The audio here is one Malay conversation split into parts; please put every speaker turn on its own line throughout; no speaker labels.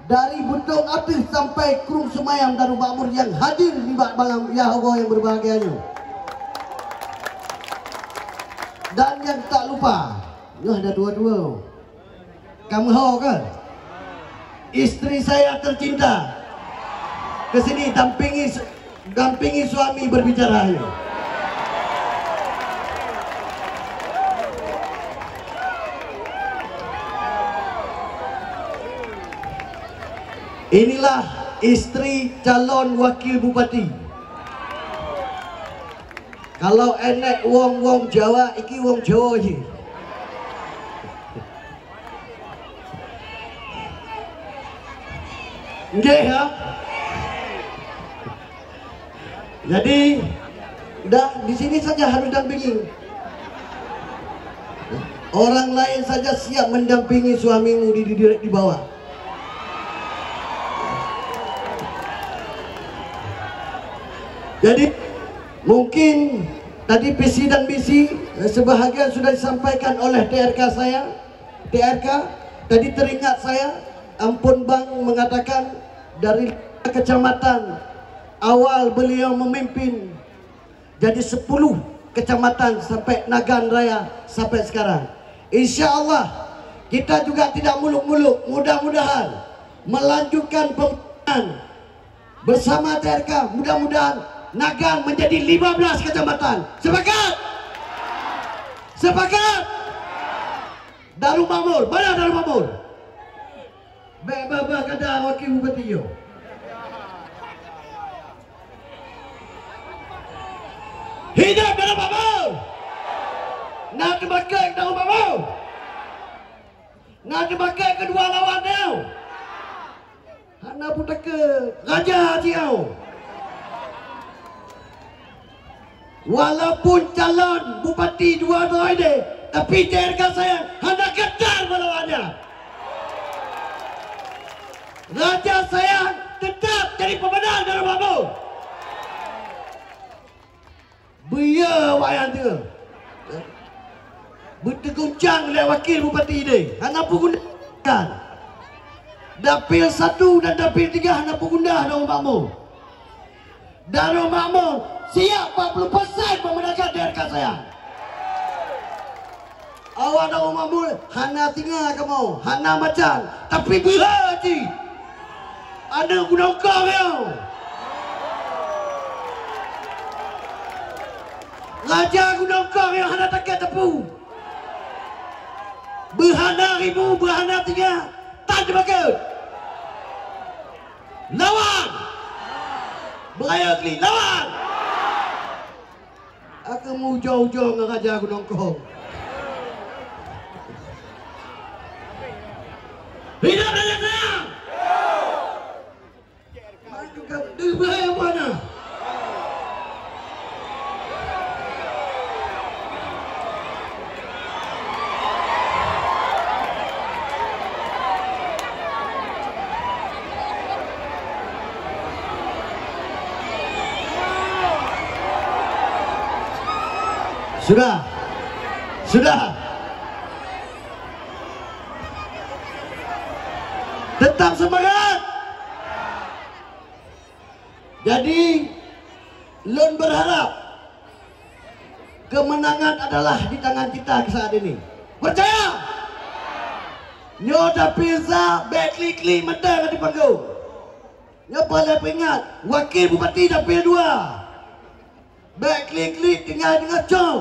dari Bentong Atis sampai Krung Semayang Darul Makmur yang hadir di malam Yahwa yang berbahagianya. Dan yang tak lupa, ada dua-dua. Kamu ho kan? Isteri saya tercinta. Kesini dampingi suami berbicara. Inilah istri calon wakil bupati. Kalau enek wong Jawa, iki wong Jawa je. Nggih ya. Jadi udah di sini saja harus dampingi. Orang lain saja siap mendampingi suamimu di bawah. Jadi mungkin tadi visi dan misi sebahagian sudah disampaikan oleh TRK saya. TRK tadi teringat saya, ampun Bang mengatakan dari kecamatan awal beliau memimpin jadi 10 kecamatan sampai Nagan Raya sampai sekarang. Insya Allah kita juga tidak muluk-muluk, mudah-mudahan melanjutkan pembangunan bersama TRK, mudah-mudahan Nagan menjadi 15 kecamatan. Sepakat? Sepakat? Darul Makmur, mana Darul Makmur? Baba kata wakil bupati yo. Hidup Darul Makmur. Nak dipakai Darul Makmur. Nak dipakai kedua lawan dia. Hana putaka raja dia. Walaupun calon bupati dua-dua ini, tapi TRK saya hendak kejar melawannya. Raja saya tetap jadi pemenang Darul Makmur. Biar wayang tu berteguncang oleh wakil bupati ini. Hendak gunakan dapil 1 dan dapil 3 hendak guna Darul Makmur. Darul Makmur siap 40% memenangkan TRK saya. Awak Darul Makmur hana tinggal kamu, hana macan, tapi berhati. Ada guna kau ya. Raja guna kau yang hana takkan tepu. Berhana ribu, berhana tinggal, tak dipakai. Lawan. Beraya kli, lawan. Aku mau jauh-jauh dengan Raja Gunung Kong. Hidup Raja saya. Maju kamu di beraya mana? Sudah. Tetap semangat. Jadi, Lun berharap kemenangan adalah di tangan kita saat ini. Percaya? Nyoda pizza, bekli-kli, medang di panggung. Nyoba ingat, wakil bupati dapil 2. Bekli-kli tinggal dengan cong.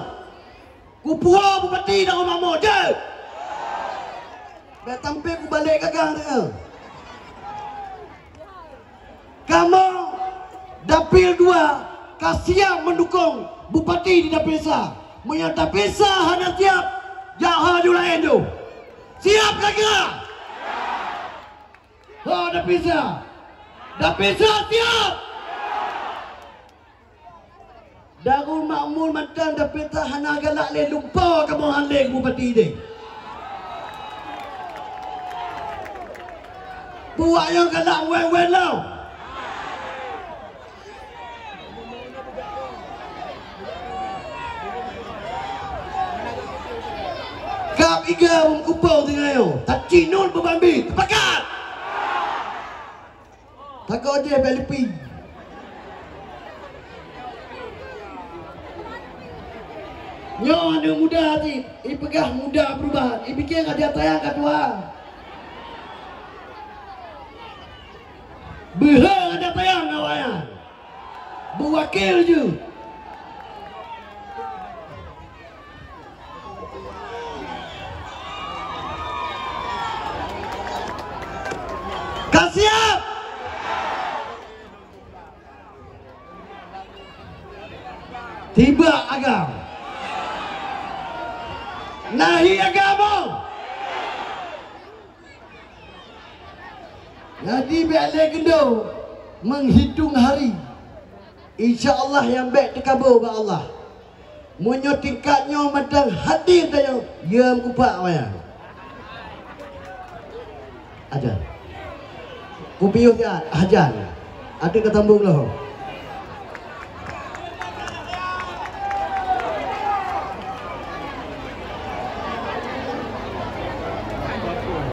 Kupua bupati Darul Makmur je. Dah tampil ku balik gagang dia. Kamu dapil 2 kasihan mendukung bupati di dapil 1. Menyang dapil 1 hanya siap jahat lain tu. Siap lagi lah. Oh dapil 1. Dapil 1 siap. Darul Makmur mantan dapil hana galak le lupa kamu handling bupati ni. Buat yang galak wen-wen lau. Kap iga mengkupau dengan yo. Tak cinun berbambi. Tepakat. Agak dia belipi. Nyo ada muda hati, pegah muda perubahan. Fikir dia tayang kat Tuhan. Behar ada tayang kawan. Berwakil je. Siap. Tiba agam. Nahi agama. Jadi biarlah kendo menghitung hari. InsyaAllah yang baik dikabul oleh Allah. Munyo tingkatnya madang hadir tayo. Ya kupak wayang. Ajar. Kupius ya, hajar. Ada ketambung loh.